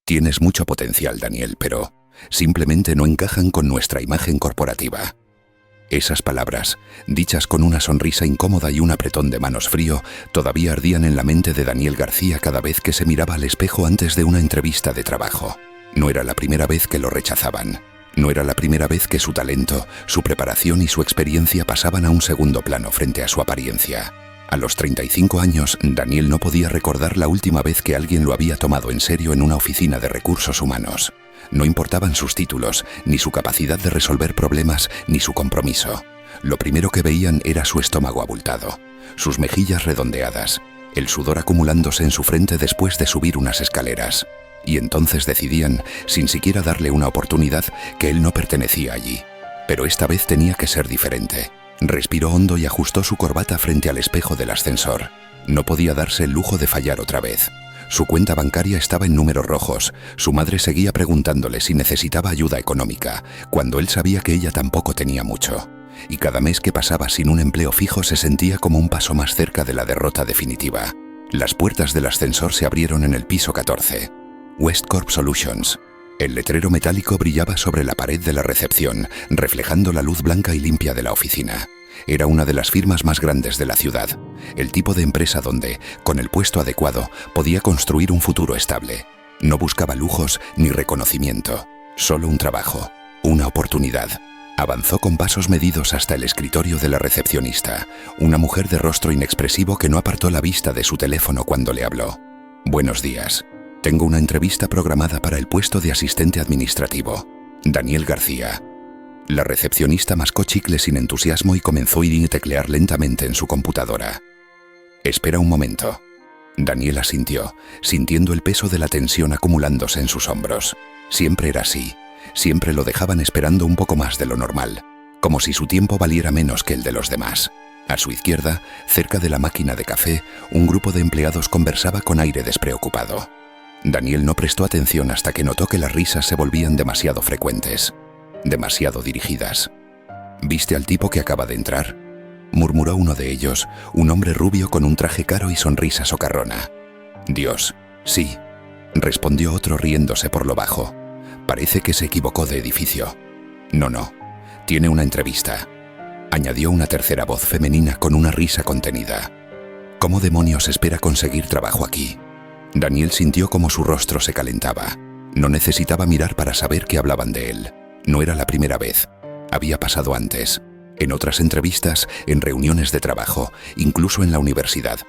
Tienes mucho potencial, Daniel, pero simplemente no encajan con nuestra imagen corporativa. Esas palabras, dichas con una sonrisa incómoda y un apretón de manos frío, todavía ardían en la mente de Daniel García cada vez que se miraba al espejo antes de una entrevista de trabajo. No era la primera vez que lo rechazaban. No era la primera vez que su talento, su preparación y su experiencia pasaban a un segundo plano frente a su apariencia. A los 35 años, Daniel no podía recordar la última vez que alguien lo había tomado en serio en una oficina de recursos humanos. No importaban sus títulos, ni su capacidad de resolver problemas, ni su compromiso. Lo primero que veían era su estómago abultado, sus mejillas redondeadas, el sudor acumulándose en su frente después de subir unas escaleras. Y entonces decidían, sin siquiera darle una oportunidad, que él no pertenecía allí. Pero esta vez tenía que ser diferente. Respiró hondo y ajustó su corbata frente al espejo del ascensor. No podía darse el lujo de fallar otra vez. Su cuenta bancaria estaba en números rojos. Su madre seguía preguntándole si necesitaba ayuda económica, cuando él sabía que ella tampoco tenía mucho. Y cada mes que pasaba sin un empleo fijo se sentía como un paso más cerca de la derrota definitiva. Las puertas del ascensor se abrieron en el piso 14. Westcorp Solutions. El letrero metálico brillaba sobre la pared de la recepción, reflejando la luz blanca y limpia de la oficina. Era una de las firmas más grandes de la ciudad, el tipo de empresa donde, con el puesto adecuado, podía construir un futuro estable. No buscaba lujos ni reconocimiento, solo un trabajo, una oportunidad. Avanzó con pasos medidos hasta el escritorio de la recepcionista, una mujer de rostro inexpresivo que no apartó la vista de su teléfono cuando le habló. «Buenos días. Tengo una entrevista programada para el puesto de asistente administrativo. Daniel García». La recepcionista mascó chicle sin entusiasmo y comenzó a ir y teclear lentamente en su computadora. «Espera un momento». Daniel asintió, sintiendo el peso de la tensión acumulándose en sus hombros. Siempre era así. Siempre lo dejaban esperando un poco más de lo normal, como si su tiempo valiera menos que el de los demás. A su izquierda, cerca de la máquina de café, un grupo de empleados conversaba con aire despreocupado. Daniel no prestó atención hasta que notó que las risas se volvían demasiado frecuentes. Demasiado dirigidas. «¿Viste al tipo que acaba de entrar?», murmuró uno de ellos, un hombre rubio con un traje caro y sonrisa socarrona. «Dios, sí», respondió otro riéndose por lo bajo. «Parece que se equivocó de edificio». No, tiene una entrevista», añadió una tercera voz femenina con una risa contenida. «¿Cómo demonios espera conseguir trabajo aquí?». Daniel sintió como su rostro se calentaba. No necesitaba mirar para saber que hablaban de él. No era la primera vez. Había pasado antes. En otras entrevistas, en reuniones de trabajo, incluso en la universidad.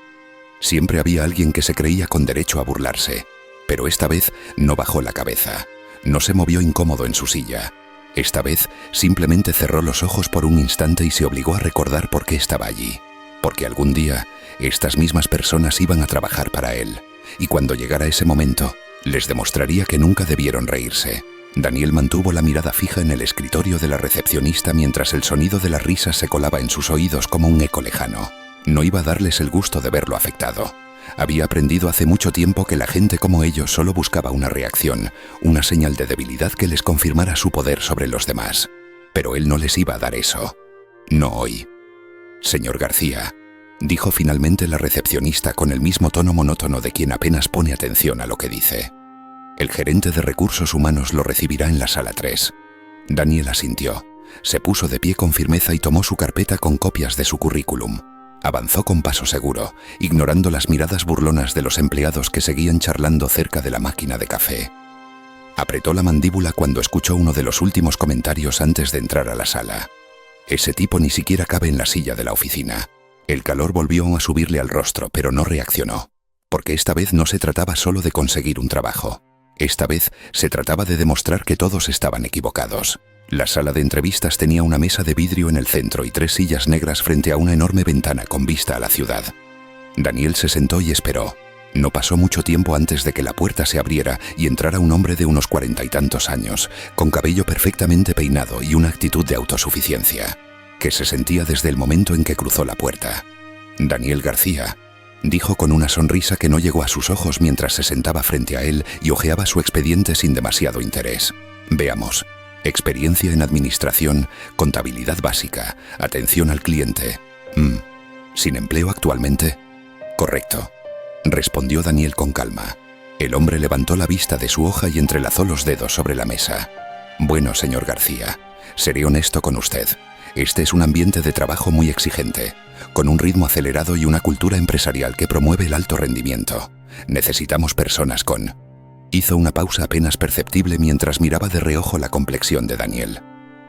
Siempre había alguien que se creía con derecho a burlarse. Pero esta vez no bajó la cabeza. No se movió incómodo en su silla. Esta vez simplemente cerró los ojos por un instante y se obligó a recordar por qué estaba allí. Porque algún día, estas mismas personas iban a trabajar para él. Y cuando llegara ese momento, les demostraría que nunca debieron reírse. Daniel mantuvo la mirada fija en el escritorio de la recepcionista mientras el sonido de las risas se colaba en sus oídos como un eco lejano. No iba a darles el gusto de verlo afectado. Había aprendido hace mucho tiempo que la gente como ellos solo buscaba una reacción, una señal de debilidad que les confirmara su poder sobre los demás. Pero él no les iba a dar eso. No hoy. «Señor García», dijo finalmente la recepcionista con el mismo tono monótono de quien apenas pone atención a lo que dice. «El gerente de recursos humanos lo recibirá en la sala 3». Daniel asintió. Se puso de pie con firmeza y tomó su carpeta con copias de su currículum. Avanzó con paso seguro, ignorando las miradas burlonas de los empleados que seguían charlando cerca de la máquina de café. Apretó la mandíbula cuando escuchó uno de los últimos comentarios antes de entrar a la sala. «Ese tipo ni siquiera cabe en la silla de la oficina». El calor volvió a subirle al rostro, pero no reaccionó. Porque esta vez no se trataba solo de conseguir un trabajo. Esta vez se trataba de demostrar que todos estaban equivocados. La sala de entrevistas tenía una mesa de vidrio en el centro y 3 sillas negras frente a una enorme ventana con vista a la ciudad. Daniel se sentó y esperó. No pasó mucho tiempo antes de que la puerta se abriera y entrara un hombre de unos 40 y tantos años, con cabello perfectamente peinado y una actitud de autosuficiencia, que se sentía desde el momento en que cruzó la puerta. «Daniel García», dijo con una sonrisa que no llegó a sus ojos mientras se sentaba frente a él y hojeaba su expediente sin demasiado interés. «Veamos. Experiencia en administración, contabilidad básica, atención al cliente. ¿Sin empleo actualmente?» «Correcto», respondió Daniel con calma. El hombre levantó la vista de su hoja y entrelazó los dedos sobre la mesa. Bueno, señor García, seré honesto con usted. Este es un ambiente de trabajo muy exigente, con un ritmo acelerado y una cultura empresarial que promueve el alto rendimiento. Necesitamos personas con... Hizo una pausa apenas perceptible mientras miraba de reojo la complexión de Daniel.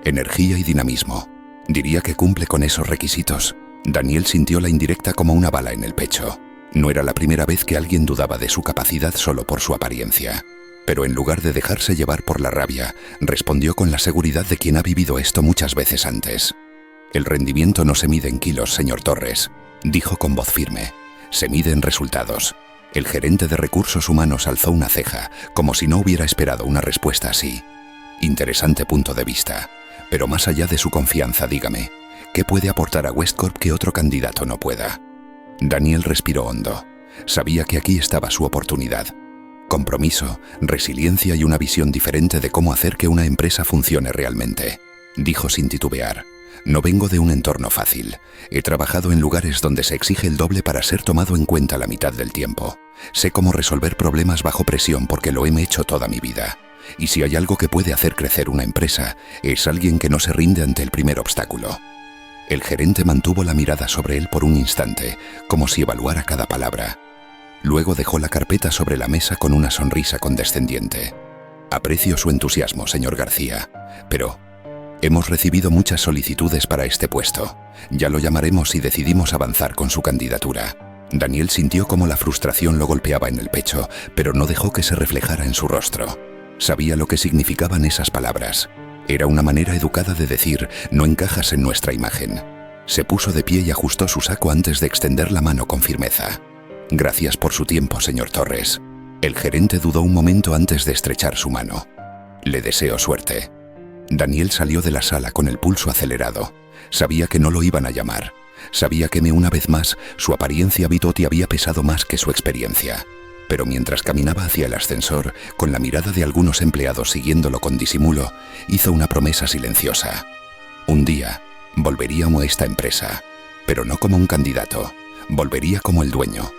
Energía y dinamismo. Diría que cumple con esos requisitos. Daniel sintió la indirecta como una bala en el pecho. No era la primera vez que alguien dudaba de su capacidad solo por su apariencia. Pero en lugar de dejarse llevar por la rabia, respondió con la seguridad de quien ha vivido esto muchas veces antes. El rendimiento no se mide en kilos, señor Torres, dijo con voz firme. Se mide en resultados. El gerente de recursos humanos alzó una ceja, como si no hubiera esperado una respuesta así. Interesante punto de vista. Pero más allá de su confianza, dígame, ¿qué puede aportar a Westcorp que otro candidato no pueda? Daniel respiró hondo. Sabía que aquí estaba su oportunidad. Compromiso, resiliencia y una visión diferente de cómo hacer que una empresa funcione realmente. Dijo sin titubear. No vengo de un entorno fácil. He trabajado en lugares donde se exige el doble para ser tomado en cuenta la mitad del tiempo. Sé cómo resolver problemas bajo presión porque lo he hecho toda mi vida. Y si hay algo que puede hacer crecer una empresa, es alguien que no se rinde ante el primer obstáculo. El gerente mantuvo la mirada sobre él por un instante, como si evaluara cada palabra. Luego dejó la carpeta sobre la mesa con una sonrisa condescendiente. Aprecio su entusiasmo, señor García, pero... Hemos recibido muchas solicitudes para este puesto. Ya lo llamaremos si decidimos avanzar con su candidatura. Daniel sintió cómo la frustración lo golpeaba en el pecho, pero no dejó que se reflejara en su rostro. Sabía lo que significaban esas palabras. Era una manera educada de decir, no encajas en nuestra imagen. Se puso de pie y ajustó su saco antes de extender la mano con firmeza. Gracias por su tiempo, señor Torres. El gerente dudó un momento antes de estrechar su mano. Le deseo suerte. Daniel salió de la sala con el pulso acelerado. Sabía que no lo iban a llamar. Sabía que una vez más su apariencia habitual había pesado más que su experiencia. Pero mientras caminaba hacia el ascensor, con la mirada de algunos empleados siguiéndolo con disimulo, hizo una promesa silenciosa. Un día, volvería a esta empresa, pero no como un candidato, volvería como el dueño.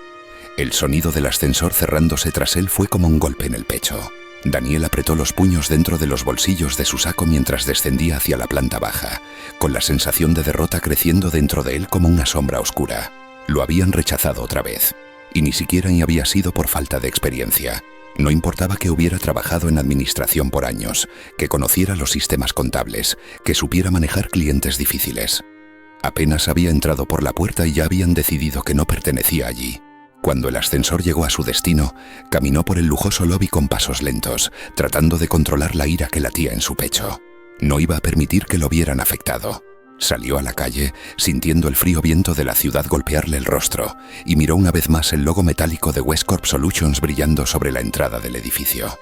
El sonido del ascensor cerrándose tras él fue como un golpe en el pecho. Daniel apretó los puños dentro de los bolsillos de su saco mientras descendía hacia la planta baja, con la sensación de derrota creciendo dentro de él como una sombra oscura. Lo habían rechazado otra vez, y ni siquiera había sido por falta de experiencia. No importaba que hubiera trabajado en administración por años, que conociera los sistemas contables, que supiera manejar clientes difíciles. Apenas había entrado por la puerta y ya habían decidido que no pertenecía allí. Cuando el ascensor llegó a su destino, caminó por el lujoso lobby con pasos lentos, tratando de controlar la ira que latía en su pecho. No iba a permitir que lo vieran afectado. Salió a la calle, sintiendo el frío viento de la ciudad golpearle el rostro, y miró una vez más el logo metálico de Westcorp Solutions brillando sobre la entrada del edificio.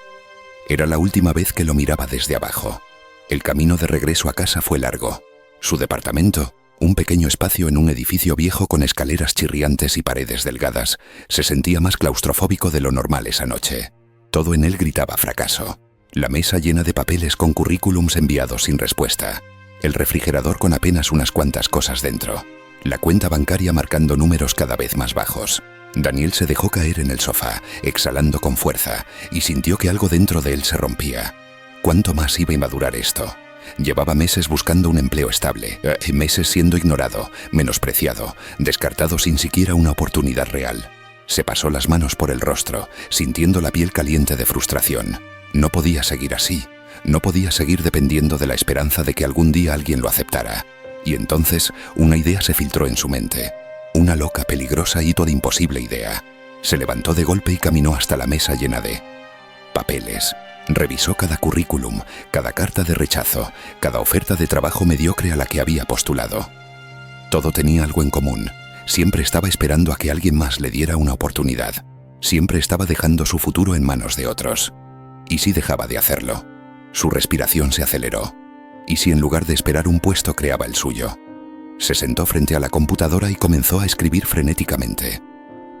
Era la última vez que lo miraba desde abajo. El camino de regreso a casa fue largo. Su departamento, un pequeño espacio en un edificio viejo con escaleras chirriantes y paredes delgadas, se sentía más claustrofóbico de lo normal esa noche. Todo en él gritaba fracaso. La mesa llena de papeles con currículums enviados sin respuesta. El refrigerador con apenas unas cuantas cosas dentro. La cuenta bancaria marcando números cada vez más bajos. Daniel se dejó caer en el sofá, exhalando con fuerza, y sintió que algo dentro de él se rompía. ¿Cuánto más iba a madurar esto? Llevaba meses buscando un empleo estable, meses siendo ignorado, menospreciado, descartado sin siquiera una oportunidad real. Se pasó las manos por el rostro, sintiendo la piel caliente de frustración. No podía seguir así. No podía seguir dependiendo de la esperanza de que algún día alguien lo aceptara. Y entonces una idea se filtró en su mente. Una loca, peligrosa y toda imposible idea. Se levantó de golpe y caminó hasta la mesa llena de papeles. Revisó cada currículum, cada carta de rechazo, cada oferta de trabajo mediocre a la que había postulado. Todo tenía algo en común. Siempre estaba esperando a que alguien más le diera una oportunidad. Siempre estaba dejando su futuro en manos de otros. ¿Y si dejaba de hacerlo? Su respiración se aceleró. ¿Y si en lugar de esperar un puesto creaba el suyo? Se sentó frente a la computadora y comenzó a escribir frenéticamente.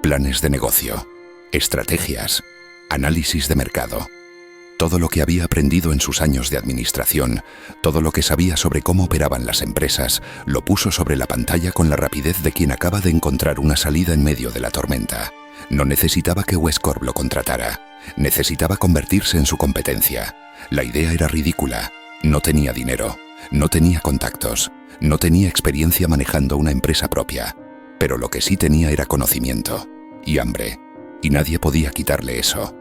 Planes de negocio, estrategias, análisis de mercado. Todo lo que había aprendido en sus años de administración, todo lo que sabía sobre cómo operaban las empresas, lo puso sobre la pantalla con la rapidez de quien acaba de encontrar una salida en medio de la tormenta. No necesitaba que Westcorp lo contratara. Necesitaba convertirse en su competencia. La idea era ridícula. No tenía dinero, no tenía contactos, no tenía experiencia manejando una empresa propia. Pero lo que sí tenía era conocimiento y hambre, y nadie podía quitarle eso.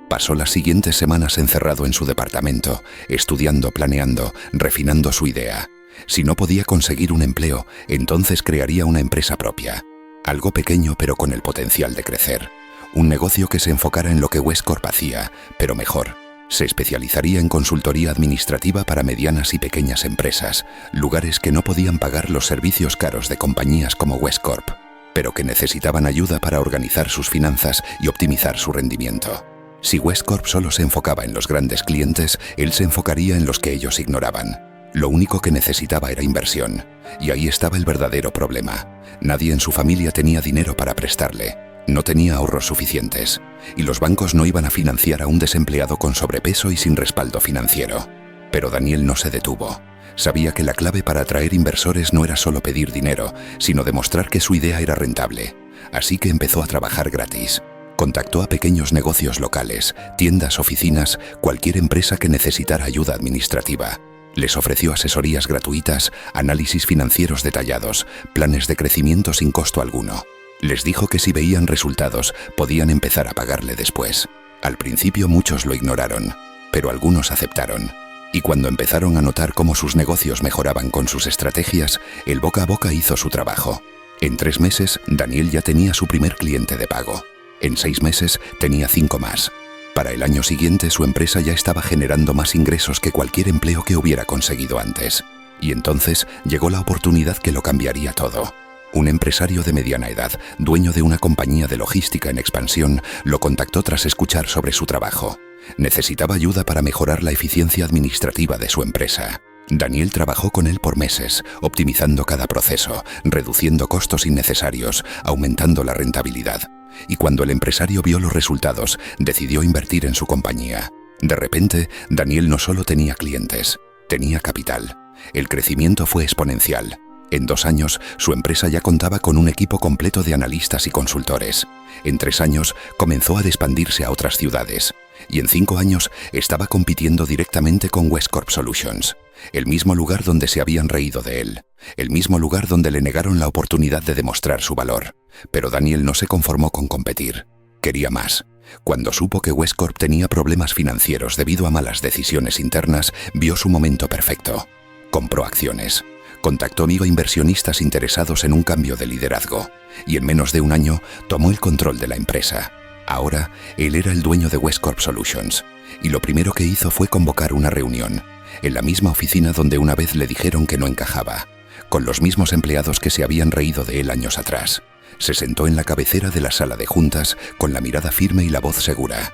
Pasó las siguientes semanas encerrado en su departamento, estudiando, planeando, refinando su idea. Si no podía conseguir un empleo, entonces crearía una empresa propia. Algo pequeño pero con el potencial de crecer. Un negocio que se enfocara en lo que Westcorp hacía, pero mejor. Se especializaría en consultoría administrativa para medianas y pequeñas empresas, lugares que no podían pagar los servicios caros de compañías como Westcorp, pero que necesitaban ayuda para organizar sus finanzas y optimizar su rendimiento. Si Westcorp solo se enfocaba en los grandes clientes, él se enfocaría en los que ellos ignoraban. Lo único que necesitaba era inversión, y ahí estaba el verdadero problema. Nadie en su familia tenía dinero para prestarle. No tenía ahorros suficientes, y los bancos no iban a financiar a un desempleado con sobrepeso y sin respaldo financiero. Pero Daniel no se detuvo. Sabía que la clave para atraer inversores no era solo pedir dinero, sino demostrar que su idea era rentable. Así que empezó a trabajar gratis. Contactó a pequeños negocios locales, tiendas, oficinas, cualquier empresa que necesitara ayuda administrativa. Les ofreció asesorías gratuitas, análisis financieros detallados, planes de crecimiento sin costo alguno. Les dijo que si veían resultados, podían empezar a pagarle después. Al principio muchos lo ignoraron, pero algunos aceptaron. Y cuando empezaron a notar cómo sus negocios mejoraban con sus estrategias, el boca a boca hizo su trabajo. En 3 meses, Daniel ya tenía su primer cliente de pago. En 6 meses, tenía 5 más. Para el año siguiente, su empresa ya estaba generando más ingresos que cualquier empleo que hubiera conseguido antes. Y entonces llegó la oportunidad que lo cambiaría todo. Un empresario de mediana edad, dueño de una compañía de logística en expansión, lo contactó tras escuchar sobre su trabajo. Necesitaba ayuda para mejorar la eficiencia administrativa de su empresa. Daniel trabajó con él por meses, optimizando cada proceso, reduciendo costos innecesarios, aumentando la rentabilidad. Y cuando el empresario vio los resultados, decidió invertir en su compañía. De repente, Daniel no solo tenía clientes, tenía capital. El crecimiento fue exponencial. En 2 años, su empresa ya contaba con un equipo completo de analistas y consultores. En 3 años, comenzó a expandirse a otras ciudades. Y en 5 años, estaba compitiendo directamente con Westcorp Solutions. El mismo lugar donde se habían reído de él. El mismo lugar donde le negaron la oportunidad de demostrar su valor. Pero Daniel no se conformó con competir. Quería más. Cuando supo que Westcorp tenía problemas financieros debido a malas decisiones internas, vio su momento perfecto. Compró acciones. Contactó a inversionistas interesados en un cambio de liderazgo, y en menos de 1 año tomó el control de la empresa. Ahora, él era el dueño de Westcorp Solutions, y lo primero que hizo fue convocar una reunión, en la misma oficina donde una vez le dijeron que no encajaba, con los mismos empleados que se habían reído de él años atrás. Se sentó en la cabecera de la sala de juntas, con la mirada firme y la voz segura.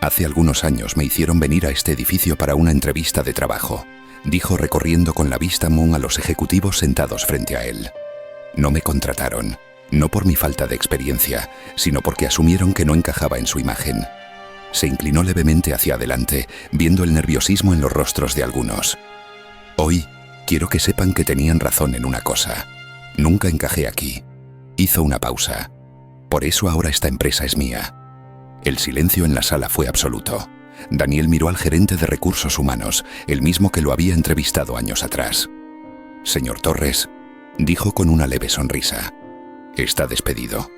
«Hace algunos años me hicieron venir a este edificio para una entrevista de trabajo», dijo recorriendo con la vista Moon a los ejecutivos sentados frente a él. No me contrataron, no por mi falta de experiencia, sino porque asumieron que no encajaba en su imagen. Se inclinó levemente hacia adelante, viendo el nerviosismo en los rostros de algunos. Hoy, quiero que sepan que tenían razón en una cosa. Nunca encajé aquí. Hizo una pausa. Por eso ahora esta empresa es mía. El silencio en la sala fue absoluto. Daniel miró al gerente de recursos humanos, el mismo que lo había entrevistado años atrás. «Señor Torres», dijo con una leve sonrisa, «está despedido».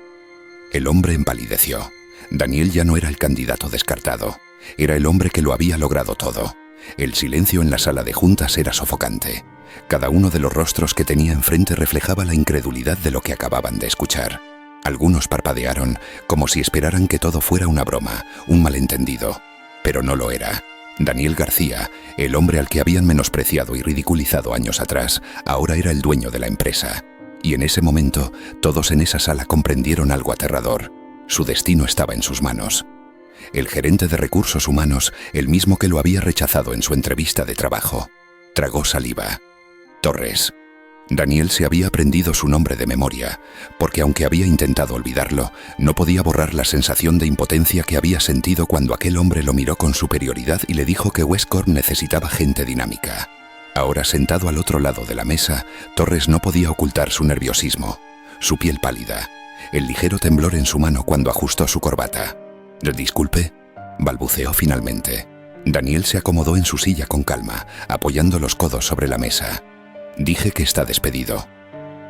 El hombre empalideció. Daniel ya no era el candidato descartado. Era el hombre que lo había logrado todo. El silencio en la sala de juntas era sofocante. Cada uno de los rostros que tenía enfrente reflejaba la incredulidad de lo que acababan de escuchar. Algunos parpadearon, como si esperaran que todo fuera una broma, un malentendido. Pero no lo era. Daniel García, el hombre al que habían menospreciado y ridiculizado años atrás, ahora era el dueño de la empresa. Y en ese momento, todos en esa sala comprendieron algo aterrador. Su destino estaba en sus manos. El gerente de recursos humanos, el mismo que lo había rechazado en su entrevista de trabajo, tragó saliva. Torres. Daniel se había aprendido su nombre de memoria, porque aunque había intentado olvidarlo, no podía borrar la sensación de impotencia que había sentido cuando aquel hombre lo miró con superioridad y le dijo que Westcorp necesitaba gente dinámica. Ahora sentado al otro lado de la mesa, Torres no podía ocultar su nerviosismo, su piel pálida. el ligero temblor en su mano cuando ajustó su corbata. «Disculpe», balbuceó finalmente. Daniel se acomodó en su silla con calma, apoyando los codos sobre la mesa. «Dije que está despedido».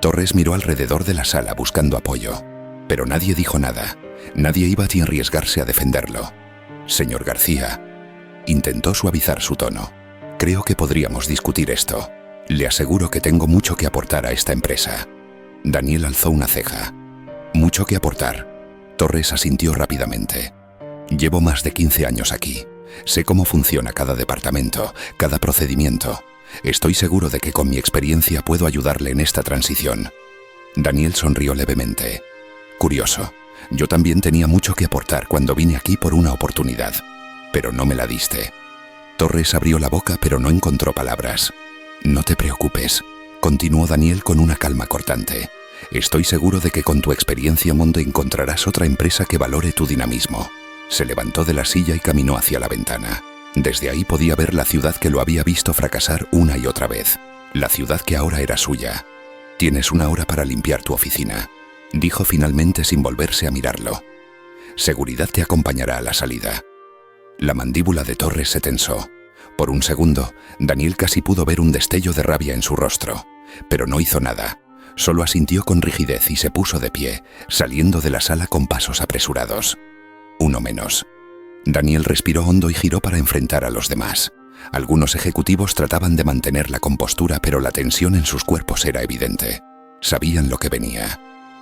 Torres miró alrededor de la sala buscando apoyo, pero nadie dijo nada. Nadie iba a arriesgarse a defenderlo. «Señor García», intentó suavizar su tono, «creo que podríamos discutir esto. Le aseguro que tengo mucho que aportar a esta empresa». Daniel alzó una ceja. «¿Mucho que aportar?» Torres asintió rápidamente. «Llevo más de 15 años aquí. Sé cómo funciona cada departamento, cada procedimiento. Estoy seguro de que con mi experiencia puedo ayudarle en esta transición». Daniel sonrió levemente. «Curioso. Yo también tenía mucho que aportar cuando vine aquí por una oportunidad, pero no me la diste». Torres abrió la boca pero no encontró palabras. «No te preocupes», continuó Daniel con una calma cortante. «Estoy seguro de que con tu experiencia Monde encontrarás otra empresa que valore tu dinamismo». Se levantó de la silla y caminó hacia la ventana. Desde ahí podía ver la ciudad que lo había visto fracasar una y otra vez. La ciudad que ahora era suya. «Tienes 1 hora para limpiar tu oficina», dijo finalmente sin volverse a mirarlo. «Seguridad te acompañará a la salida». La mandíbula de Torres se tensó. Por un segundo, Daniel casi pudo ver un destello de rabia en su rostro, pero no hizo nada. Solo asintió con rigidez y se puso de pie, saliendo de la sala con pasos apresurados. Uno menos. Daniel respiró hondo y giró para enfrentar a los demás. Algunos ejecutivos trataban de mantener la compostura, pero la tensión en sus cuerpos era evidente. Sabían lo que venía.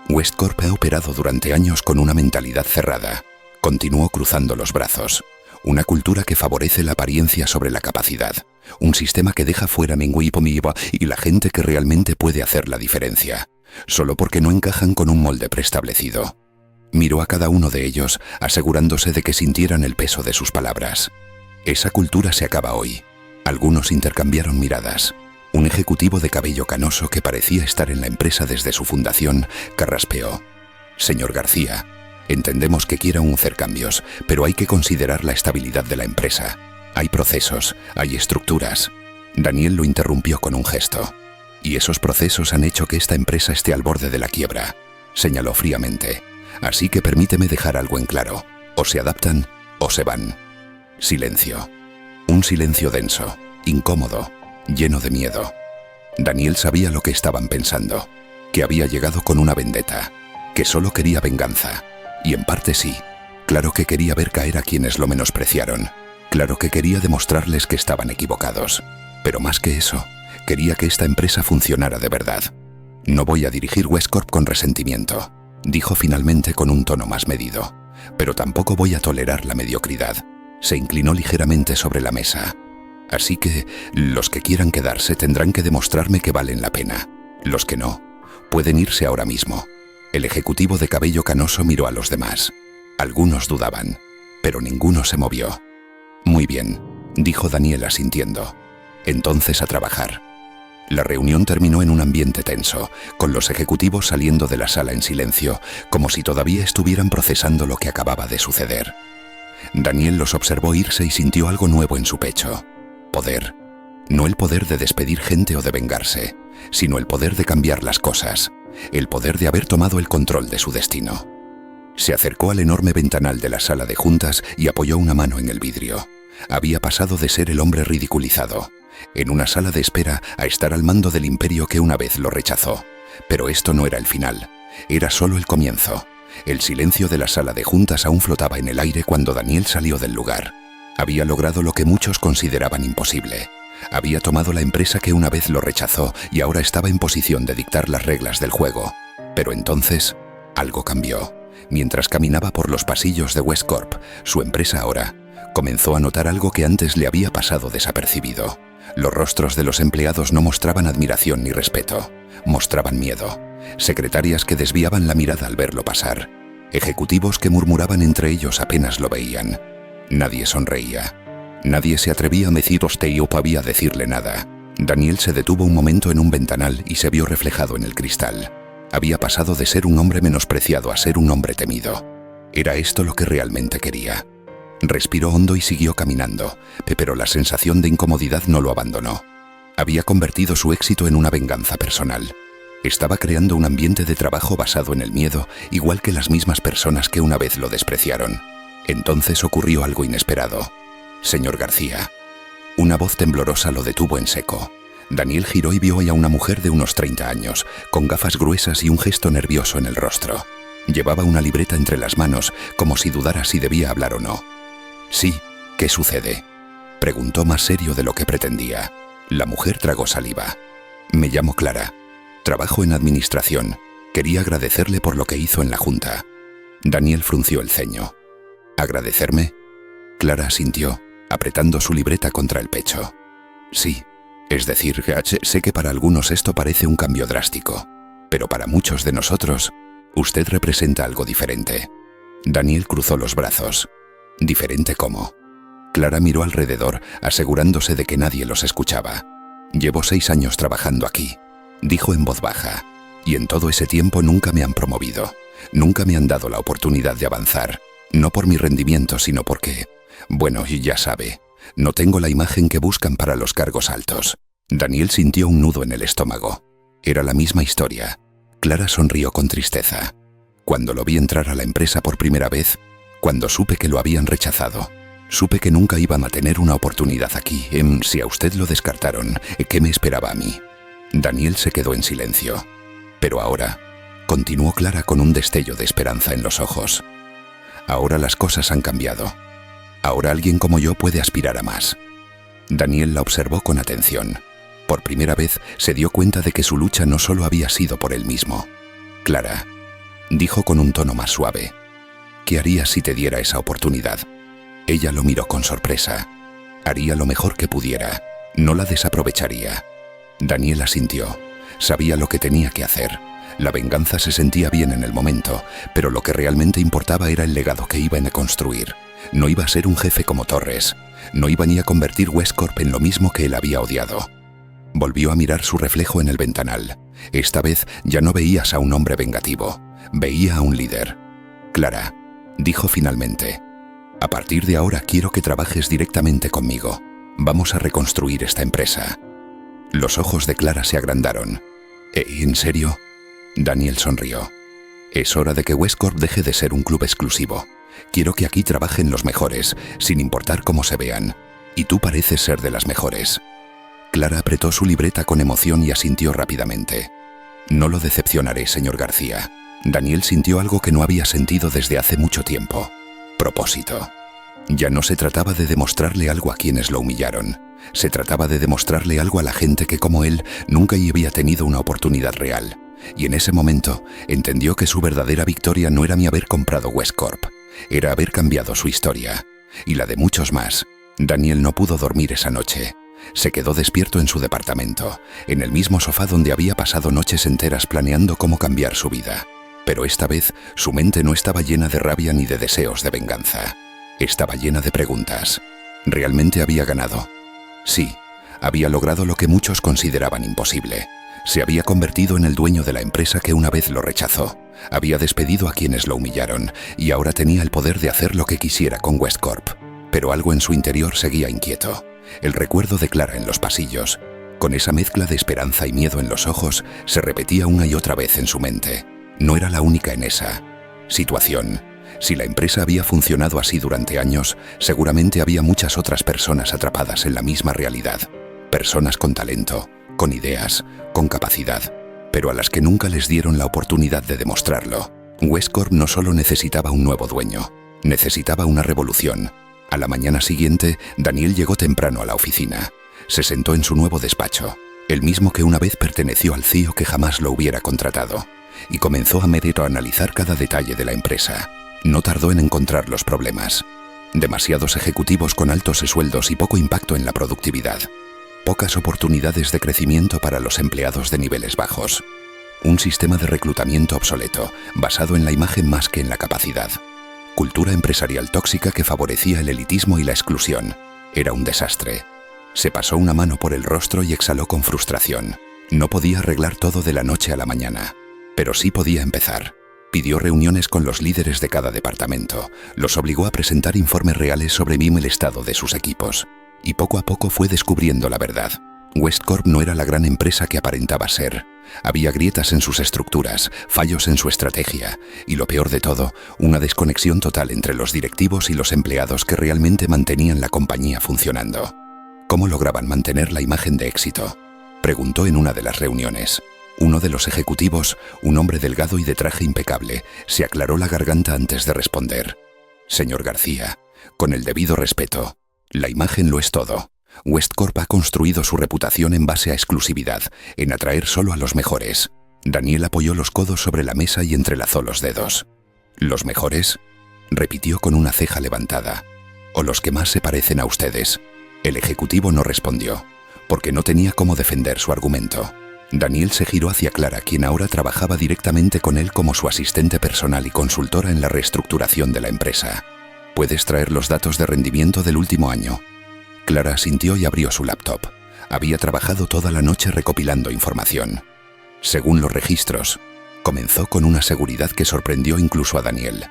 Westcorp ha operado durante años con una mentalidad cerrada. Continuó cruzando los brazos. Una cultura que favorece la apariencia sobre la capacidad. Un sistema que deja fuera y la gente que realmente puede hacer la diferencia, solo porque no encajan con un molde preestablecido. Miró a cada uno de ellos, asegurándose de que sintieran el peso de sus palabras. Esa cultura se acaba hoy. Algunos intercambiaron miradas. Un ejecutivo de cabello canoso que parecía estar en la empresa desde su fundación, carraspeó. «Señor García, entendemos que quiera hacer cambios, pero hay que considerar la estabilidad de la empresa. Hay procesos, hay estructuras». Daniel lo interrumpió con un gesto. «Y esos procesos han hecho que esta empresa esté al borde de la quiebra», señaló fríamente. «Así que permíteme dejar algo en claro. O se adaptan o se van». Silencio. Un silencio denso, incómodo, lleno de miedo. Daniel sabía lo que estaban pensando, que había llegado con una vendetta, que solo quería venganza. Y en parte sí. Claro que quería ver caer a quienes lo menospreciaron. Claro que quería demostrarles que estaban equivocados. Pero más que eso, quería que esta empresa funcionara de verdad. «No voy a dirigir Westcorp con resentimiento», dijo finalmente con un tono más medido. «Pero tampoco voy a tolerar la mediocridad». Se inclinó ligeramente sobre la mesa. «Así que los que quieran quedarse tendrán que demostrarme que valen la pena. Los que no, pueden irse ahora mismo». El ejecutivo de cabello canoso miró a los demás. Algunos dudaban, pero ninguno se movió. «Muy bien», dijo Daniel asintiendo. «Entonces a trabajar». La reunión terminó en un ambiente tenso, con los ejecutivos saliendo de la sala en silencio, como si todavía estuvieran procesando lo que acababa de suceder. Daniel los observó irse y sintió algo nuevo en su pecho. Poder. No el poder de despedir gente o de vengarse, sino el poder de cambiar las cosas, el poder de haber tomado el control de su destino. Se acercó al enorme ventanal de la sala de juntas y apoyó una mano en el vidrio. Había pasado de ser el hombre ridiculizado, en una sala de espera, a estar al mando del imperio que una vez lo rechazó. Pero esto no era el final, era solo el comienzo. El silencio de la sala de juntas aún flotaba en el aire cuando Daniel salió del lugar. Había logrado lo que muchos consideraban imposible. Había tomado la empresa que una vez lo rechazó y ahora estaba en posición de dictar las reglas del juego. Pero entonces, algo cambió. Mientras caminaba por los pasillos de Westcorp, su empresa ahora, comenzó a notar algo que antes le había pasado desapercibido. Los rostros de los empleados no mostraban admiración ni respeto, mostraban miedo. Secretarias que desviaban la mirada al verlo pasar. Ejecutivos que murmuraban entre ellos apenas lo veían. Nadie sonreía. Nadie se atrevía a decir hostia o a decirle nada. Daniel se detuvo un momento en un ventanal y se vio reflejado en el cristal. Había pasado de ser un hombre menospreciado a ser un hombre temido. Era esto lo que realmente quería. Respiró hondo y siguió caminando, pero la sensación de incomodidad no lo abandonó. Había convertido su éxito en una venganza personal. Estaba creando un ambiente de trabajo basado en el miedo, igual que las mismas personas que una vez lo despreciaron. Entonces ocurrió algo inesperado. Señor García. Una voz temblorosa lo detuvo en seco. Daniel giró y vio a una mujer de unos 30 años, con gafas gruesas y un gesto nervioso en el rostro. Llevaba una libreta entre las manos, como si dudara si debía hablar o no. «Sí, ¿qué sucede?», preguntó más serio de lo que pretendía. La mujer tragó saliva. «Me llamo Clara. Trabajo en administración. Quería agradecerle por lo que hizo en la junta». Daniel frunció el ceño. «¿Agradecerme?». Clara asintió, apretando su libreta contra el pecho. «Sí. Es decir, sé que para algunos esto parece un cambio drástico, pero para muchos de nosotros, usted representa algo diferente». Daniel cruzó los brazos. «¿Diferente cómo?». Clara miró alrededor, asegurándose de que nadie los escuchaba. «Llevo 6 años trabajando aquí», dijo en voz baja, «y en todo ese tiempo nunca me han promovido. Nunca me han dado la oportunidad de avanzar, no por mi rendimiento, sino porque, bueno, ya sabe, no tengo la imagen que buscan para los cargos altos». Daniel sintió un nudo en el estómago. Era la misma historia. Clara sonrió con tristeza. «Cuando lo vi entrar a la empresa por primera vez, cuando supe que lo habían rechazado, supe que nunca iban a tener una oportunidad aquí. Si a usted lo descartaron, ¿qué me esperaba a mí?». Daniel se quedó en silencio. «Pero ahora», continuó Clara con un destello de esperanza en los ojos, «ahora las cosas han cambiado. Ahora alguien como yo puede aspirar a más». Daniel la observó con atención. Por primera vez se dio cuenta de que su lucha no solo había sido por él mismo. «Clara», dijo con un tono más suave, «¿qué harías si te diera esa oportunidad?». Ella lo miró con sorpresa. «Haría lo mejor que pudiera. No la desaprovecharía». Daniel asintió. Sabía lo que tenía que hacer. La venganza se sentía bien en el momento, pero lo que realmente importaba era el legado que iban a construir. No iba a ser un jefe como Torres. No iba ni a convertir Westcorp en lo mismo que él había odiado. Volvió a mirar su reflejo en el ventanal. Esta vez ya no veías a un hombre vengativo. Veía a un líder. «Clara», dijo finalmente, «a partir de ahora quiero que trabajes directamente conmigo. Vamos a reconstruir esta empresa». Los ojos de Clara se agrandaron. «¿En serio?». Daniel sonrió. «Es hora de que Westcorp deje de ser un club exclusivo. Quiero que aquí trabajen los mejores, sin importar cómo se vean. Y tú pareces ser de las mejores». Clara apretó su libreta con emoción y asintió rápidamente. «No lo decepcionaré, señor García». Daniel sintió algo que no había sentido desde hace mucho tiempo. Propósito. Ya no se trataba de demostrarle algo a quienes lo humillaron. Se trataba de demostrarle algo a la gente que, como él, nunca había tenido una oportunidad real. Y en ese momento entendió que su verdadera victoria no era ni haber comprado Westcorp, era haber cambiado su historia. Y la de muchos más. Daniel no pudo dormir esa noche. Se quedó despierto en su departamento, en el mismo sofá donde había pasado noches enteras planeando cómo cambiar su vida. Pero esta vez su mente no estaba llena de rabia ni de deseos de venganza. Estaba llena de preguntas. ¿Realmente había ganado? Sí, había logrado lo que muchos consideraban imposible. Se había convertido en el dueño de la empresa que una vez lo rechazó. Había despedido a quienes lo humillaron y ahora tenía el poder de hacer lo que quisiera con Westcorp. Pero algo en su interior seguía inquieto. El recuerdo de Clara en los pasillos, con esa mezcla de esperanza y miedo en los ojos, se repetía una y otra vez en su mente. No era la única en esa situación. Si la empresa había funcionado así durante años, seguramente había muchas otras personas atrapadas en la misma realidad. Personas con talento, con ideas, con capacidad, pero a las que nunca les dieron la oportunidad de demostrarlo. Westcorp no solo necesitaba un nuevo dueño, necesitaba una revolución. A la mañana siguiente, Daniel llegó temprano a la oficina. Se sentó en su nuevo despacho, el mismo que una vez perteneció al CEO que jamás lo hubiera contratado, y comenzó a medir o analizar cada detalle de la empresa. No tardó en encontrar los problemas. Demasiados ejecutivos con altos sueldos y poco impacto en la productividad. Pocas oportunidades de crecimiento para los empleados de niveles bajos. Un sistema de reclutamiento obsoleto, basado en la imagen más que en la capacidad. Cultura empresarial tóxica que favorecía el elitismo y la exclusión. Era un desastre. Se pasó una mano por el rostro y exhaló con frustración. No podía arreglar todo de la noche a la mañana, pero sí podía empezar. Pidió reuniones con los líderes de cada departamento, los obligó a presentar informes reales sobre el estado de sus equipos, y poco a poco fue descubriendo la verdad. Westcorp no era la gran empresa que aparentaba ser. Había grietas en sus estructuras, fallos en su estrategia y, lo peor de todo, una desconexión total entre los directivos y los empleados que realmente mantenían la compañía funcionando. ¿Cómo lograban mantener la imagen de éxito?, preguntó en una de las reuniones. Uno de los ejecutivos, un hombre delgado y de traje impecable, se aclaró la garganta antes de responder. Señor García, con el debido respeto, la imagen lo es todo. Westcorp ha construido su reputación en base a exclusividad, en atraer solo a los mejores. Daniel apoyó los codos sobre la mesa y entrelazó los dedos. ¿Los mejores?, repitió con una ceja levantada. ¿O los que más se parecen a ustedes? El ejecutivo no respondió, porque no tenía cómo defender su argumento. Daniel se giró hacia Clara, quien ahora trabajaba directamente con él como su asistente personal y consultora en la reestructuración de la empresa. ¿Puedes traer los datos de rendimiento del último año? Clara asintió y abrió su laptop. Había trabajado toda la noche recopilando información. Según los registros, comenzó con una seguridad que sorprendió incluso a Daniel.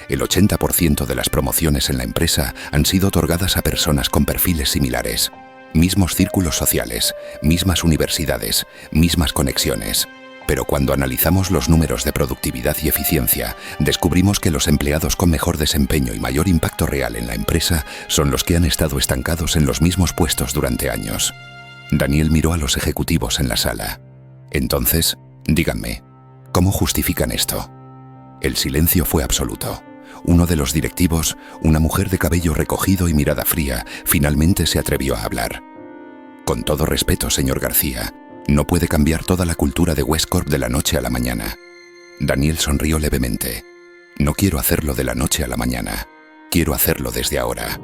El 80% de las promociones en la empresa han sido otorgadas a personas con perfiles similares. Mismos círculos sociales, mismas universidades, mismas conexiones. Pero cuando analizamos los números de productividad y eficiencia, descubrimos que los empleados con mejor desempeño y mayor impacto real en la empresa son los que han estado estancados en los mismos puestos durante años. Daniel miró a los ejecutivos en la sala. Entonces, díganme, ¿cómo justifican esto? El silencio fue absoluto. Uno de los directivos, una mujer de cabello recogido y mirada fría, finalmente se atrevió a hablar. Con todo respeto, señor García, no puede cambiar toda la cultura de Westcorp de la noche a la mañana. Daniel sonrió levemente. No quiero hacerlo de la noche a la mañana. Quiero hacerlo desde ahora.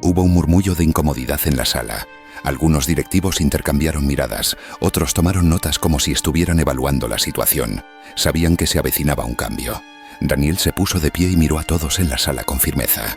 Hubo un murmullo de incomodidad en la sala. Algunos directivos intercambiaron miradas, otros tomaron notas como si estuvieran evaluando la situación. Sabían que se avecinaba un cambio. Daniel se puso de pie y miró a todos en la sala con firmeza.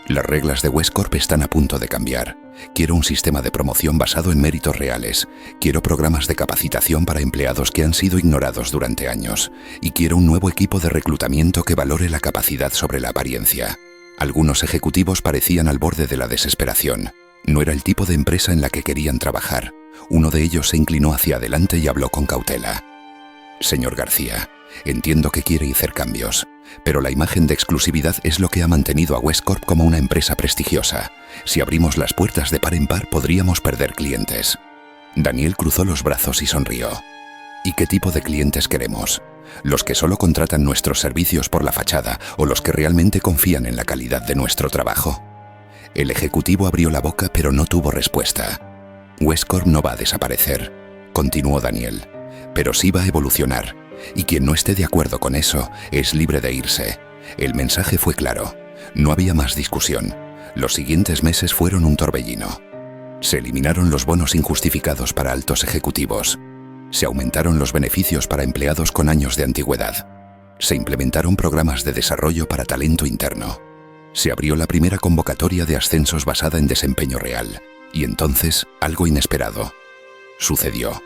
Las reglas de Westcorp están a punto de cambiar. Quiero un sistema de promoción basado en méritos reales. Quiero programas de capacitación para empleados que han sido ignorados durante años. Y quiero un nuevo equipo de reclutamiento que valore la capacidad sobre la apariencia. Algunos ejecutivos parecían al borde de la desesperación. No era el tipo de empresa en la que querían trabajar. Uno de ellos se inclinó hacia adelante y habló con cautela. Señor García, entiendo que quiere hacer cambios, pero la imagen de exclusividad es lo que ha mantenido a Westcorp como una empresa prestigiosa. Si abrimos las puertas de par en par, podríamos perder clientes. Daniel cruzó los brazos y sonrió. ¿Y qué tipo de clientes queremos? ¿Los que solo contratan nuestros servicios por la fachada o los que realmente confían en la calidad de nuestro trabajo? El ejecutivo abrió la boca, pero no tuvo respuesta. Westcorp no va a desaparecer, continuó Daniel, pero sí va a evolucionar. Y quien no esté de acuerdo con eso es libre de irse. El mensaje fue claro. No había más discusión. Los siguientes meses fueron un torbellino. Se eliminaron los bonos injustificados para altos ejecutivos. Se aumentaron los beneficios para empleados con años de antigüedad. Se implementaron programas de desarrollo para talento interno. Se abrió la primera convocatoria de ascensos basada en desempeño real. Y entonces, algo inesperado sucedió.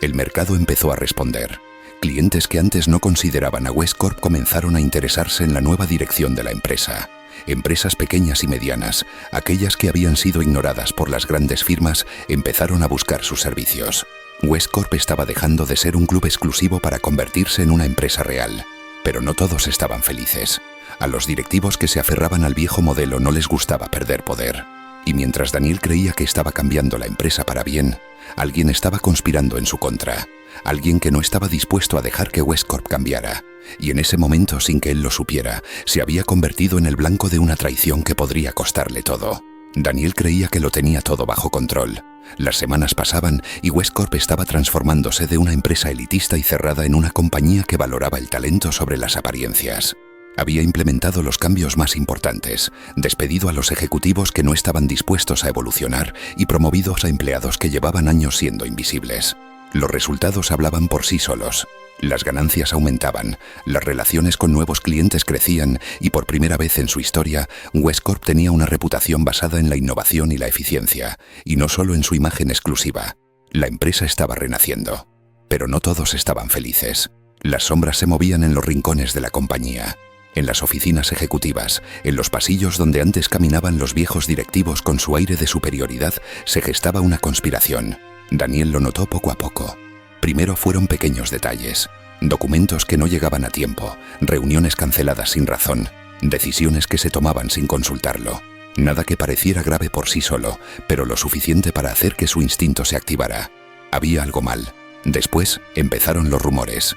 El mercado empezó a responder. Clientes que antes no consideraban a Westcorp comenzaron a interesarse en la nueva dirección de la empresa. Empresas pequeñas y medianas, aquellas que habían sido ignoradas por las grandes firmas, empezaron a buscar sus servicios. Westcorp estaba dejando de ser un club exclusivo para convertirse en una empresa real. Pero no todos estaban felices. A los directivos que se aferraban al viejo modelo no les gustaba perder poder. Y mientras Daniel creía que estaba cambiando la empresa para bien, alguien estaba conspirando en su contra. Alguien que no estaba dispuesto a dejar que Westcorp cambiara. Y en ese momento, sin que él lo supiera, se había convertido en el blanco de una traición que podría costarle todo. Daniel creía que lo tenía todo bajo control. Las semanas pasaban y Westcorp estaba transformándose de una empresa elitista y cerrada en una compañía que valoraba el talento sobre las apariencias. Había implementado los cambios más importantes, despedido a los ejecutivos que no estaban dispuestos a evolucionar y promovido a empleados que llevaban años siendo invisibles. Los resultados hablaban por sí solos. Las ganancias aumentaban, las relaciones con nuevos clientes crecían y por primera vez en su historia, Westcorp tenía una reputación basada en la innovación y la eficiencia, y no solo en su imagen exclusiva. La empresa estaba renaciendo. Pero no todos estaban felices. Las sombras se movían en los rincones de la compañía. En las oficinas ejecutivas, en los pasillos donde antes caminaban los viejos directivos con su aire de superioridad, se gestaba una conspiración. Daniel lo notó poco a poco. Primero fueron pequeños detalles, documentos que no llegaban a tiempo, reuniones canceladas sin razón, decisiones que se tomaban sin consultarlo. Nada que pareciera grave por sí solo, pero lo suficiente para hacer que su instinto se activara. Había algo mal. Después empezaron los rumores.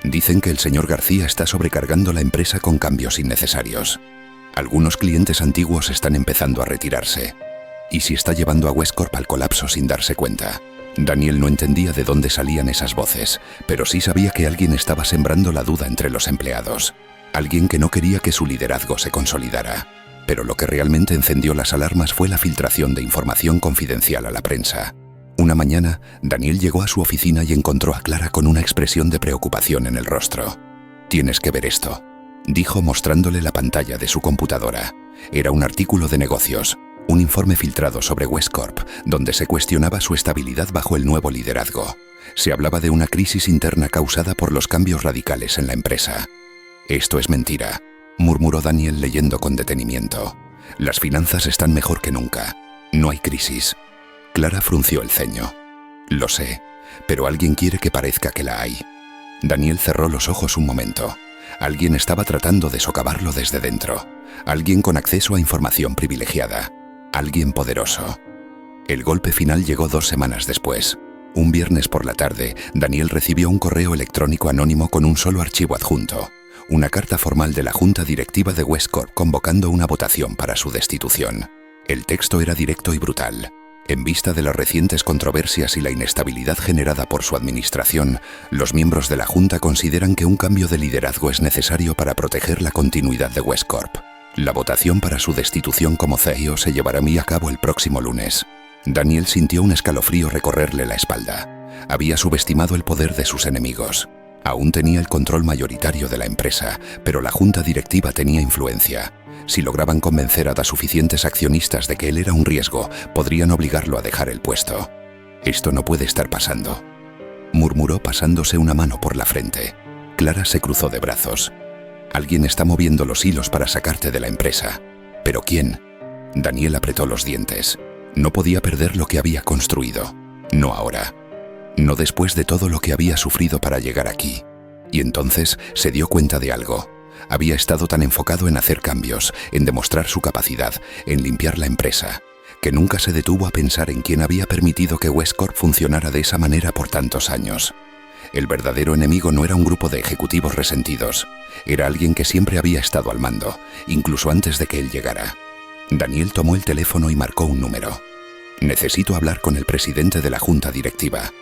Dicen que el señor García está sobrecargando la empresa con cambios innecesarios. Algunos clientes antiguos están empezando a retirarse. ¿Y si está llevando a Westcorp al colapso sin darse cuenta? Daniel no entendía de dónde salían esas voces, pero sí sabía que alguien estaba sembrando la duda entre los empleados. Alguien que no quería que su liderazgo se consolidara. Pero lo que realmente encendió las alarmas fue la filtración de información confidencial a la prensa. Una mañana, Daniel llegó a su oficina y encontró a Clara con una expresión de preocupación en el rostro. «Tienes que ver esto», dijo mostrándole la pantalla de su computadora. Era un artículo de negocios, un informe filtrado sobre Westcorp, donde se cuestionaba su estabilidad bajo el nuevo liderazgo. Se hablaba de una crisis interna causada por los cambios radicales en la empresa. «Esto es mentira», murmuró Daniel leyendo con detenimiento. «Las finanzas están mejor que nunca. No hay crisis». Clara frunció el ceño. «Lo sé, pero alguien quiere que parezca que la hay». Daniel cerró los ojos un momento. Alguien estaba tratando de socavarlo desde dentro. Alguien con acceso a información privilegiada. Alguien poderoso. El golpe final llegó 2 semanas después. Un viernes por la tarde, Daniel recibió un correo electrónico anónimo con un solo archivo adjunto. Una carta formal de la Junta Directiva de Westcorp convocando una votación para su destitución. El texto era directo y brutal. En vista de las recientes controversias y la inestabilidad generada por su administración, los miembros de la Junta consideran que un cambio de liderazgo es necesario para proteger la continuidad de Westcorp. La votación para su destitución como CEO se llevará a cabo el próximo lunes. Daniel sintió un escalofrío recorrerle la espalda. Había subestimado el poder de sus enemigos. Aún tenía el control mayoritario de la empresa, pero la Junta Directiva tenía influencia. Si lograban convencer a suficientes accionistas de que él era un riesgo, podrían obligarlo a dejar el puesto. «Esto no puede estar pasando», murmuró pasándose una mano por la frente. Clara se cruzó de brazos. «Alguien está moviendo los hilos para sacarte de la empresa». «¿Pero quién?». Daniel apretó los dientes. No podía perder lo que había construido. No ahora. No después de todo lo que había sufrido para llegar aquí. Y entonces se dio cuenta de algo. Había estado tan enfocado en hacer cambios, en demostrar su capacidad, en limpiar la empresa, que nunca se detuvo a pensar en quién había permitido que Westcorp funcionara de esa manera por tantos años. El verdadero enemigo no era un grupo de ejecutivos resentidos, era alguien que siempre había estado al mando, incluso antes de que él llegara. Daniel tomó el teléfono y marcó un número. «Necesito hablar con el presidente de la Junta Directiva».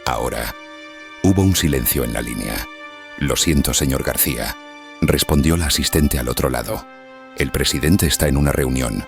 «Ahora». Hubo un silencio en la línea. «Lo siento, señor García», respondió la asistente al otro lado. «El presidente está en una reunión».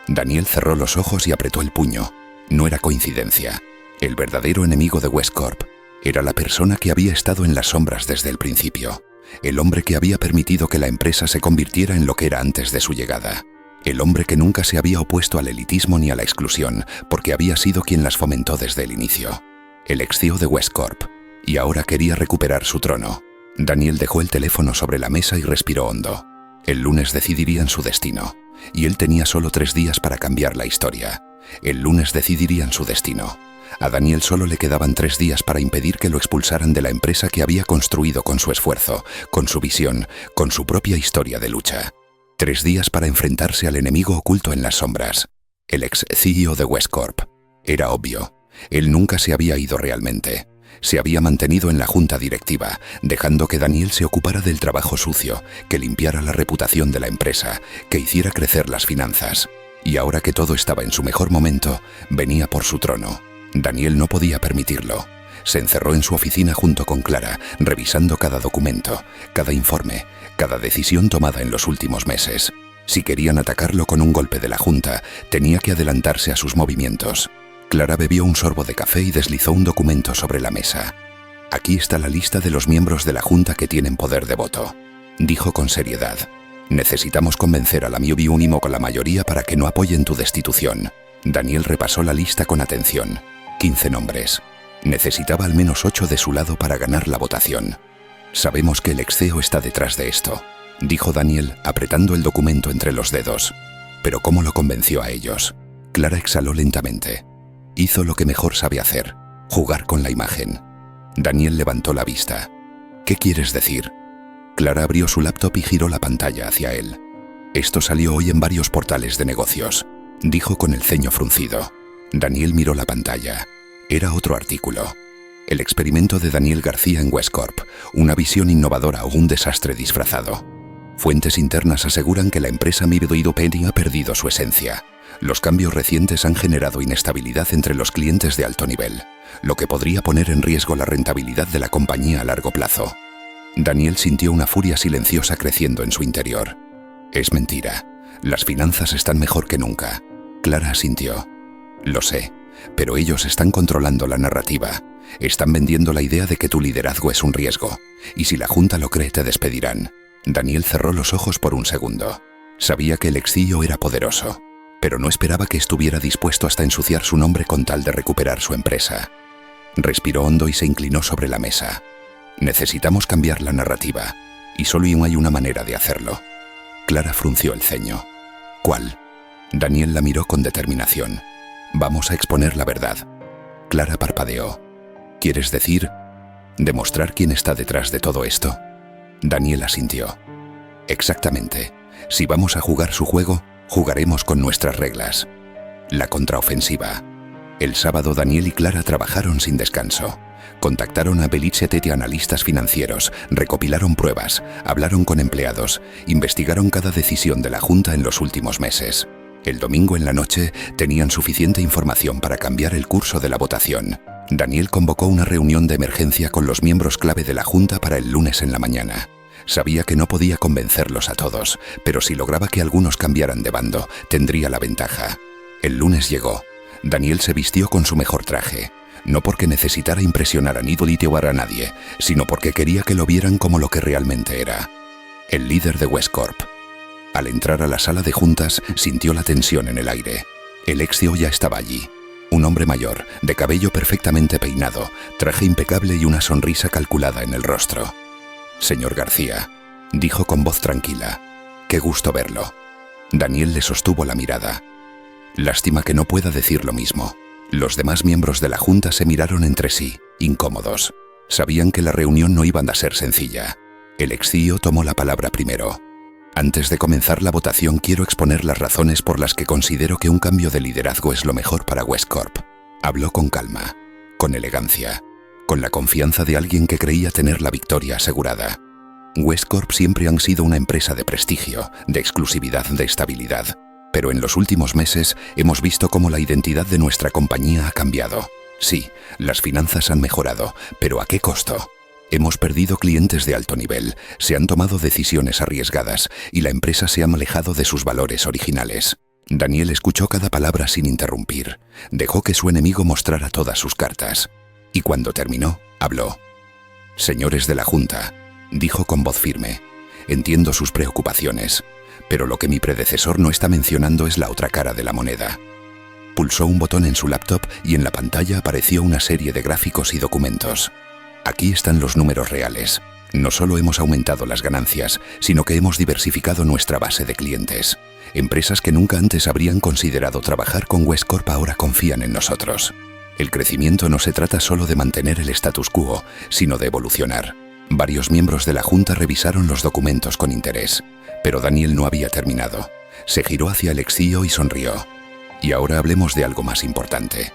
Daniel cerró los ojos y apretó el puño. No era coincidencia. El verdadero enemigo de Westcorp era la persona que había estado en las sombras desde el principio. El hombre que había permitido que la empresa se convirtiera en lo que era antes de su llegada. El hombre que nunca se había opuesto al elitismo ni a la exclusión, porque había sido quien las fomentó desde el inicio. El ex CEO de Westcorp. Y ahora quería recuperar su trono. Daniel dejó el teléfono sobre la mesa y respiró hondo. El lunes decidirían su destino, y él tenía solo 3 días para cambiar la historia. El lunes decidirían su destino. A Daniel solo le quedaban 3 días para impedir que lo expulsaran de la empresa que había construido con su esfuerzo, con su visión, con su propia historia de lucha. 3 días para enfrentarse al enemigo oculto en las sombras. El ex CEO de Westcorp. Era obvio. Él nunca se había ido realmente. Se había mantenido en la junta directiva, dejando que Daniel se ocupara del trabajo sucio, que limpiara la reputación de la empresa, que hiciera crecer las finanzas. Y ahora que todo estaba en su mejor momento, venía por su trono. Daniel no podía permitirlo. Se encerró en su oficina junto con Clara, revisando cada documento, cada informe, cada decisión tomada en los últimos meses. Si querían atacarlo con un golpe de la junta, tenía que adelantarse a sus movimientos. Clara bebió un sorbo de café y deslizó un documento sobre la mesa. «Aquí está la lista de los miembros de la Junta que tienen poder de voto», dijo con seriedad. «Necesitamos convencer a la Miubi Unimo con la mayoría para que no apoyen tu destitución». Daniel repasó la lista con atención. 15 nombres. Necesitaba al menos 8 de su lado para ganar la votación. «Sabemos que el ex CEO está detrás de esto», dijo Daniel, apretando el documento entre los dedos. «Pero ¿cómo lo convenció a ellos?» Clara exhaló lentamente. Hizo lo que mejor sabe hacer, jugar con la imagen. Daniel levantó la vista. ¿Qué quieres decir? Clara abrió su laptop y giró la pantalla hacia él. Esto salió hoy en varios portales de negocios, dijo con el ceño fruncido. Daniel miró la pantalla. Era otro artículo. El experimento de Daniel García en Westcorp, una visión innovadora o un desastre disfrazado. Fuentes internas aseguran que la empresa Penny ha perdido su esencia. Los cambios recientes han generado inestabilidad entre los clientes de alto nivel, lo que podría poner en riesgo la rentabilidad de la compañía a largo plazo. Daniel sintió una furia silenciosa creciendo en su interior. Es mentira. Las finanzas están mejor que nunca. Clara asintió. Lo sé, pero ellos están controlando la narrativa. Están vendiendo la idea de que tu liderazgo es un riesgo, y si la junta lo cree te despedirán. Daniel cerró los ojos por un segundo. Sabía que el ex-CEO era poderoso, pero no esperaba que estuviera dispuesto hasta ensuciar su nombre con tal de recuperar su empresa. Respiró hondo y se inclinó sobre la mesa. Necesitamos cambiar la narrativa, y solo hay una manera de hacerlo. Clara frunció el ceño. ¿Cuál? Daniel la miró con determinación. Vamos a exponer la verdad. Clara parpadeó. ¿Quieres decir? ¿Demostrar quién está detrás de todo esto? Daniel asintió. Exactamente. Si vamos a jugar su juego, jugaremos con nuestras reglas. La contraofensiva. El sábado Daniel y Clara trabajaron sin descanso. Contactaron a Belice analistas financieros, recopilaron pruebas, hablaron con empleados, investigaron cada decisión de la junta en los últimos meses. El domingo en la noche tenían suficiente información para cambiar el curso de la votación. Daniel convocó una reunión de emergencia con los miembros clave de la junta para el lunes en la mañana. Sabía que no podía convencerlos a todos, pero si lograba que algunos cambiaran de bando, tendría la ventaja. El lunes llegó. Daniel se vistió con su mejor traje. No porque necesitara impresionar a Nidolite o a nadie, sino porque quería que lo vieran como lo que realmente era. El líder de Westcorp. Al entrar a la sala de juntas, sintió la tensión en el aire. El ex-CEO ya estaba allí. Un hombre mayor, de cabello perfectamente peinado, traje impecable y una sonrisa calculada en el rostro. «Señor García», dijo con voz tranquila. «Qué gusto verlo». Daniel le sostuvo la mirada. Lástima que no pueda decir lo mismo. Los demás miembros de la junta se miraron entre sí, incómodos. Sabían que la reunión no iba a ser sencilla. El ex-CEO tomó la palabra primero. Antes de comenzar la votación quiero exponer las razones por las que considero que un cambio de liderazgo es lo mejor para Westcorp. Habló con calma, con elegancia, con la confianza de alguien que creía tener la victoria asegurada. Westcorp siempre han sido una empresa de prestigio, de exclusividad, de estabilidad. Pero en los últimos meses hemos visto cómo la identidad de nuestra compañía ha cambiado. Sí, las finanzas han mejorado, pero ¿a qué costo? Hemos perdido clientes de alto nivel, se han tomado decisiones arriesgadas y la empresa se ha alejado de sus valores originales. Daniel escuchó cada palabra sin interrumpir. Dejó que su enemigo mostrara todas sus cartas. Y cuando terminó, habló. «Señores de la Junta», dijo con voz firme, «entiendo sus preocupaciones, pero lo que mi predecesor no está mencionando es la otra cara de la moneda». Pulsó un botón en su laptop y en la pantalla apareció una serie de gráficos y documentos. Aquí están los números reales. No solo hemos aumentado las ganancias, sino que hemos diversificado nuestra base de clientes. Empresas que nunca antes habrían considerado trabajar con Westcorp ahora confían en nosotros. El crecimiento no se trata solo de mantener el status quo, sino de evolucionar. Varios miembros de la junta revisaron los documentos con interés, pero Daniel no había terminado. Se giró hacia el ex-CEO y sonrió. Y ahora hablemos de algo más importante.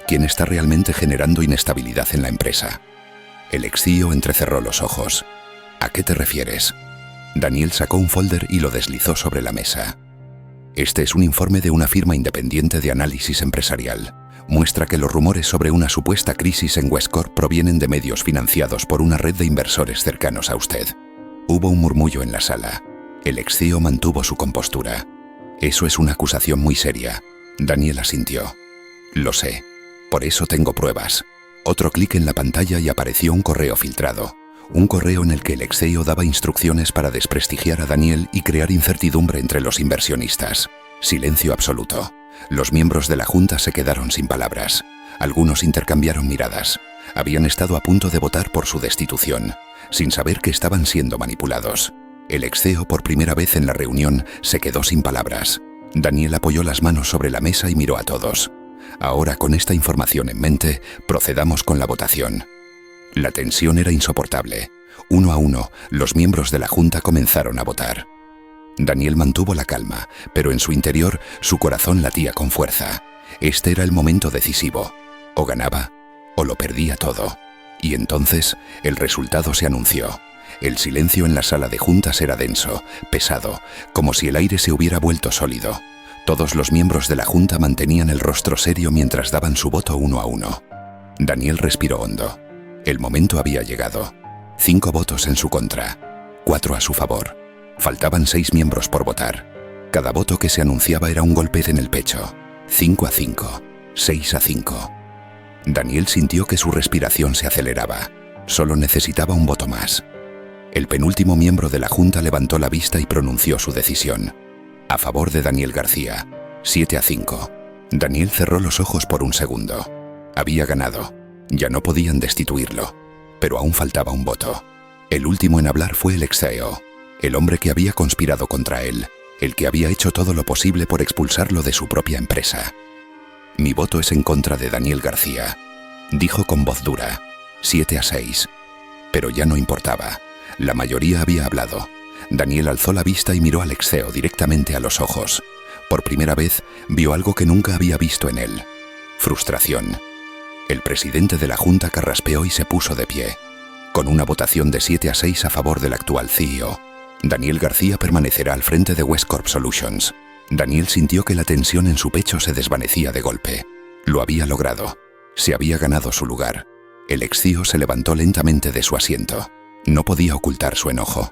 ¿Quién está realmente generando inestabilidad en la empresa? El ex-CEO entrecerró los ojos. ¿A qué te refieres? Daniel sacó un folder y lo deslizó sobre la mesa. Este es un informe de una firma independiente de análisis empresarial. Muestra que los rumores sobre una supuesta crisis en Westcorp provienen de medios financiados por una red de inversores cercanos a usted. Hubo un murmullo en la sala. El ex-CEO mantuvo su compostura. Eso es una acusación muy seria. Daniel asintió. Lo sé. Por eso tengo pruebas. Otro clic en la pantalla y apareció un correo filtrado. Un correo en el que el ex-CEO daba instrucciones para desprestigiar a Daniel y crear incertidumbre entre los inversionistas. Silencio absoluto. Los miembros de la junta se quedaron sin palabras. Algunos intercambiaron miradas. Habían estado a punto de votar por su destitución, sin saber que estaban siendo manipulados. El ex-CEO, por primera vez en la reunión, se quedó sin palabras. Daniel apoyó las manos sobre la mesa y miró a todos. Ahora, con esta información en mente, procedamos con la votación. La tensión era insoportable. 1 a 1, los miembros de la Junta comenzaron a votar. Daniel mantuvo la calma, pero en su interior su corazón latía con fuerza. Este era el momento decisivo. O ganaba, o lo perdía todo. Y entonces el resultado se anunció. El silencio en la sala de juntas era denso, pesado, como si el aire se hubiera vuelto sólido. Todos los miembros de la Junta mantenían el rostro serio mientras daban su voto 1 a 1. Daniel respiró hondo. El momento había llegado. 5 votos en su contra, 4 a su favor. Faltaban 6 miembros por votar. Cada voto que se anunciaba era un golpe en el pecho. 5 a 5, 6 a 5. Daniel sintió que su respiración se aceleraba. Solo necesitaba un voto más. El penúltimo miembro de la Junta levantó la vista y pronunció su decisión. A favor de Daniel García, 7 a 5. Daniel cerró los ojos por un segundo. Había ganado. Ya no podían destituirlo. Pero aún faltaba un voto. El último en hablar fue el ex CEO, el hombre que había conspirado contra él, el que había hecho todo lo posible por expulsarlo de su propia empresa. Mi voto es en contra de Daniel García, dijo con voz dura, 7 a 6. Pero ya no importaba. La mayoría había hablado. Daniel alzó la vista y miró al ex CEO directamente a los ojos. Por primera vez, vio algo que nunca había visto en él. Frustración. El presidente de la Junta carraspeó y se puso de pie. Con una votación de 7 a 6 a favor del actual CEO, Daniel García permanecerá al frente de West Corp Solutions. Daniel sintió que la tensión en su pecho se desvanecía de golpe. Lo había logrado. Se había ganado su lugar. El ex CEO se levantó lentamente de su asiento. No podía ocultar su enojo.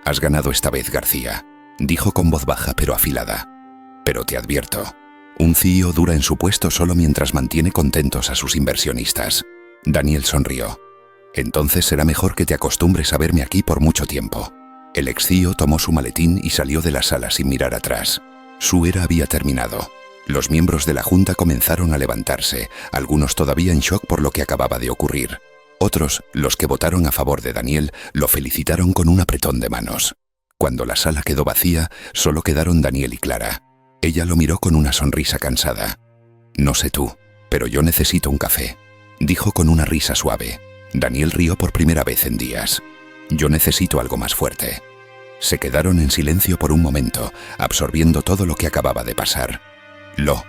Has ganado esta vez, García, dijo con voz baja pero afilada. Pero te advierto, un CEO dura en su puesto solo mientras mantiene contentos a sus inversionistas. Daniel sonrió. Entonces será mejor que te acostumbres a verme aquí por mucho tiempo. El ex CEO tomó su maletín y salió de la sala sin mirar atrás. Su era había terminado. Los miembros de la Junta comenzaron a levantarse, algunos todavía en shock por lo que acababa de ocurrir. Otros, los que votaron a favor de Daniel, lo felicitaron con un apretón de manos. Cuando la sala quedó vacía, solo quedaron Daniel y Clara. Ella lo miró con una sonrisa cansada. No sé tú, pero yo necesito un café, dijo con una risa suave. Daniel rió por primera vez en días. Yo necesito algo más fuerte. Se quedaron en silencio por un momento, absorbiendo todo lo que acababa de pasar. Lo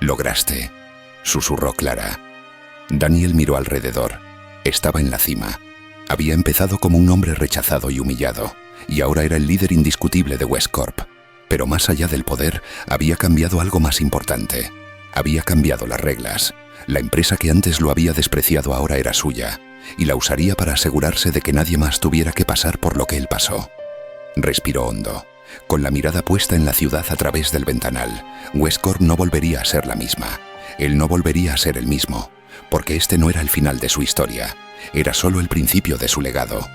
lograste, susurró Clara. Daniel miró alrededor. Estaba en la cima. Había empezado como un hombre rechazado y humillado, y ahora era el líder indiscutible de West Corp. Pero más allá del poder, había cambiado algo más importante. Había cambiado las reglas. La empresa que antes lo había despreciado ahora era suya, y la usaría para asegurarse de que nadie más tuviera que pasar por lo que él pasó. Respiró hondo. Con la mirada puesta en la ciudad a través del ventanal, West Corp no volvería a ser la misma. Él no volvería a ser el mismo, porque este no era el final de su historia, era solo el principio de su legado.